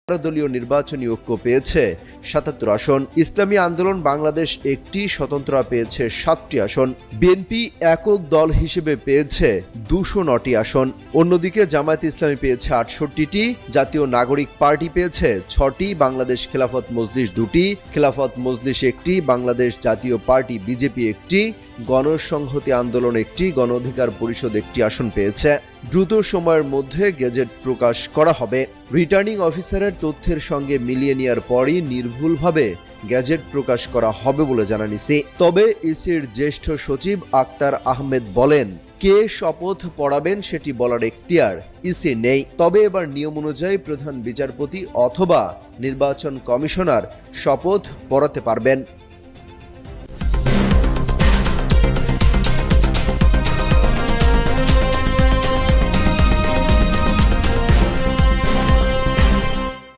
দলীয় নির্বাচনী ঐক্য পেয়েছে ৭৭ আসন, ইসলামী আন্দোলন বাংলাদেশ একটি, স্বতন্ত্ররা পেয়েছে ৭টি আসন, বিএনপি একক দল হিসেবে পেয়েছে ২০৯টি আসন। অন্যদিকে জামায়াত ইসলামী পেয়েছে ৬৮টি, জাতীয় নাগরিক পার্টি পেয়েছে ৬টি, বাংলাদেশ খেলাফত মজলিস ২টি, খেলাফত মজলিস একটি, বাংলাদেশ জাতীয় পার্টি বিজেপি একটি, গণসংহতি আন্দোলন একটি, গণ অধিকার পরিষদ একটি আসন পেয়েছে। দ্রুত সময়ের মধ্যে গেজেট প্রকাশ করা হবে। রিটার্নিং অফিসারের তথ্যের সঙ্গে মিলিয়ে নেওয়ার পরই নির্ভুলভাবে গেজেট প্রকাশ করা হবে বলে জানান ইসি। তবে ইসির জ্যেষ্ঠ সচিব আক্তার আহমেদ বলেন, কে শপথ পড়াবেন সেটি বলার এখতিয়ার ইসি নেই। তবে এবার নিয়ম অনুযায়ী প্রধান বিচারপতি অথবা নির্বাচন কমিশনার শপথ পড়াতে পারবেন।